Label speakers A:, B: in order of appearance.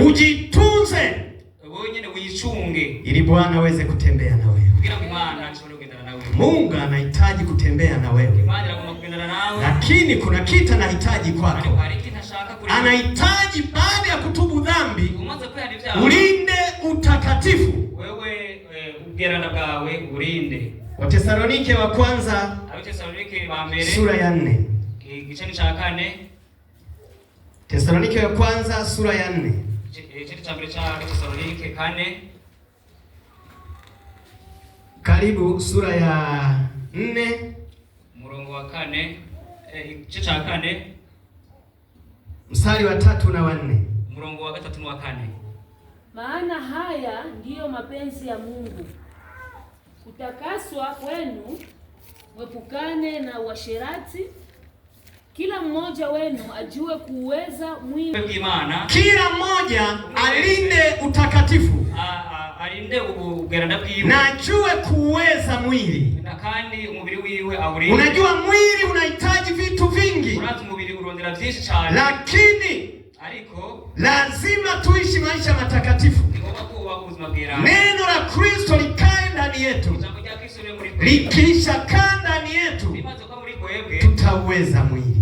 A: Ujitunze ili Bwana aweze kutembea na wewe. Mungu anahitaji kutembea na wewe, lakini kuna kitu anahitaji kwako. Anahitaji baada ya kutubu dhambi ulinde utakatifu. Wathesalonike wa kwanza sura ya 4. Thesalonike wa kwanza sura ya 4. Karibu sura ya 4
B: murongo wa 4, cha 4
A: mstari wa 3 na wa 4.
B: Murongo wa 3 na wa 4.
C: Maana haya ndiyo mapenzi ya Mungu, kutakaswa kwenu, mwepukane na uasherati, kila mmoja wenu ajue kuuweza mwili.
A: Kila mmoja alinde utakatifu, na ajue kuuweza mwili. Unajua mwili unahitaji vitu vingi, lakini lazima tuishi maisha matakatifu. Neno la Kristo likae ndani yetu. Likisha kaa ndani yetu, tutauweza mwili.